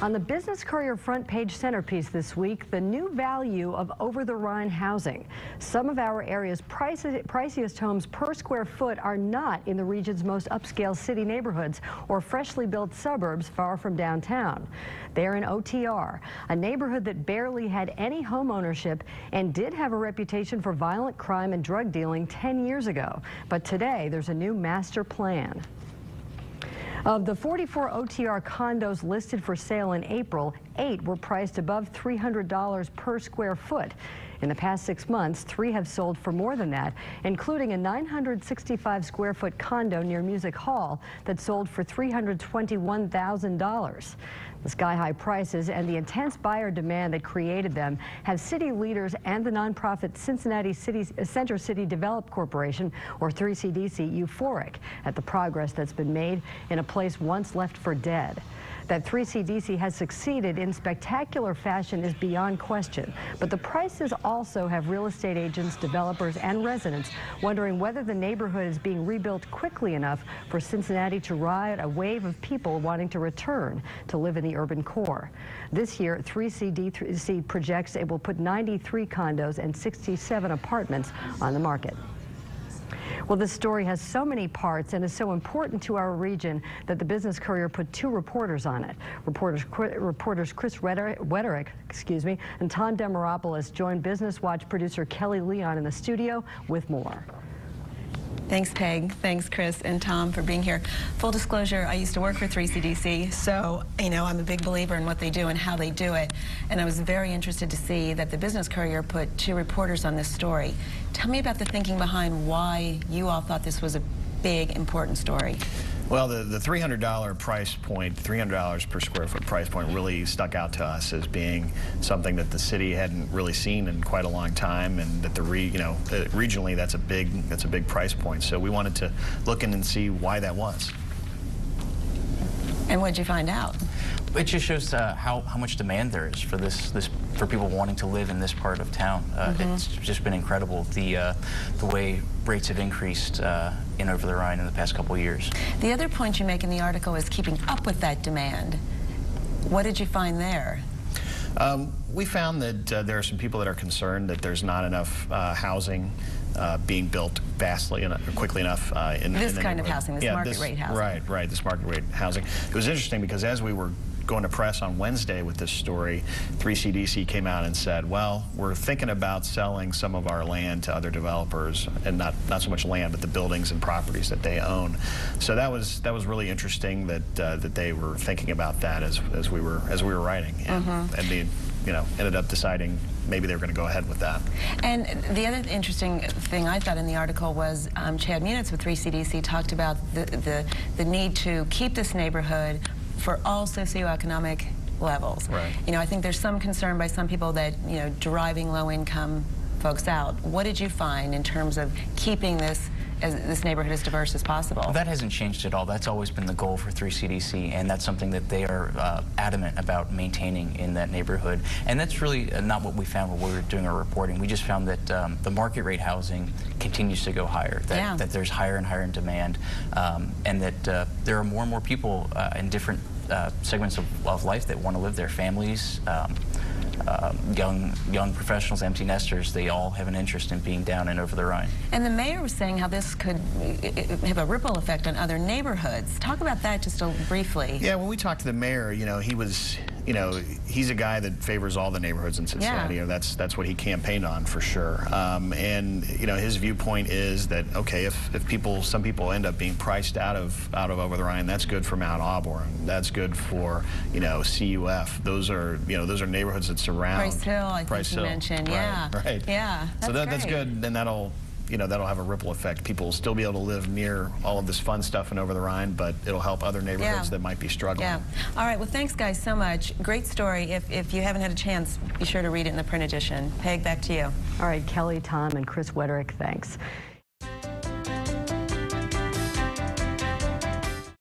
On the Business Courier front page centerpiece this week, the new value of Over-the-Rhine housing. Some of our area's priciest homes per square foot are not in the region's most upscale city neighborhoods or freshly built suburbs far from downtown. They're in OTR, a neighborhood that barely had any home ownership and did have a reputation for violent crime and drug dealing 10 years ago. But today, there's a new master plan. Of the 44 OTR condos listed for sale in April, 8 were priced above $300 per square foot. In the past 6 months, 3 have sold for more than that, including a 965 square foot condo near Music Hall that sold for $321,000. The sky-high prices and the intense buyer demand that created them have city leaders and the nonprofit Cincinnati Center City Develop Corporation, or 3CDC, euphoric at the progress that's been made in a place once left for dead. That 3CDC has succeeded in spectacular fashion is beyond question, but the prices also have real estate agents, developers, and residents wondering whether the neighborhood is being rebuilt quickly enough for Cincinnati to ride a wave of people wanting to return to live in the urban core. This year, 3CDC projects it will put 93 condos and 67 apartments on the market. Well, this story has so many parts and is so important to our region that the Business Courier put 2 reporters on it. Reporters Chris Wederick, and Tom Demaropoulos joined Business Watch producer Kelly Leon in the studio with more. Thanks, Peg. Thanks, Chris and Tom, for being here. Full disclosure, I used to work for 3CDC, so, I'm a big believer in what they do and how they do it. And I was very interested to see that the Business Courier put 2 reporters on this story. Tell me about the thinking behind why you all thought this was a big, important story. Well, the $300 price point, $300 per square foot price point really stuck out to us as being something that the city hadn't really seen in quite a long time, and that regionally that's a big price point. So we wanted to look in and see why that was. And what did you find out? It just shows how much demand there is for for people wanting to live in this part of town. It's just been incredible the way rates have increased in Over-the-Rhine in the past couple of years. The other point you make in the article is keeping up with that demand. What did you find there? We found that there are some people that are concerned that there's not enough housing being built quickly enough in this kind of housing, this market rate housing. Right, this market rate housing. It was interesting because as we were going to press on Wednesday with this story, 3CDC came out and said, well, we're thinking about selling some of our land to other developers, and not so much land, but the buildings and properties that they own. So that was really interesting that they were thinking about that as we were writing, and they ended up deciding maybe they were going to go ahead with that. And the other interesting thing I thought in the article was Chad Munitz with 3CDC talked about the need to keep this neighborhood for all socioeconomic levels. Right. I think there's some concern by some people that, driving low-income folks out. What did you find in terms of keeping this neighborhood as diverse as possible? Well, that hasn't changed at all. That's always been the goal for 3CDC, and that's something that they are adamant about maintaining in that neighborhood. And that's really not what we found when we were doing our reporting. We just found that the market rate housing continues to go higher, that there's higher and higher in demand, and that there are more and more people in different segments of life that want to live there. Families, young professionals, empty nesters, they all have an interest in being down and Over-the-Rhine. And the mayor was saying how this could have a ripple effect on other neighborhoods. Talk about that just briefly. Yeah, when we talked to the mayor, he's a guy that favors all the neighborhoods in Cincinnati. Yeah. That's what he campaigned on for sure. And his viewpoint is that, okay, if some people end up being priced out of Over-the-Rhine, that's good for Mount Auburn. That's good for CUF. Those are neighborhoods that surround Price Hill. I think you mentioned. Yeah. Right. Yeah. That's good. And that'll have a ripple effect. People will still be able to live near all of this fun stuff in Over-the-Rhine, but it'll help other neighborhoods that might be struggling. Yeah. All right. Well, thanks, guys, so much. Great story. If you haven't had a chance, be sure to read it in the print edition. Peg, back to you. All right, Kelly, Tom, and Chris Wederick, thanks.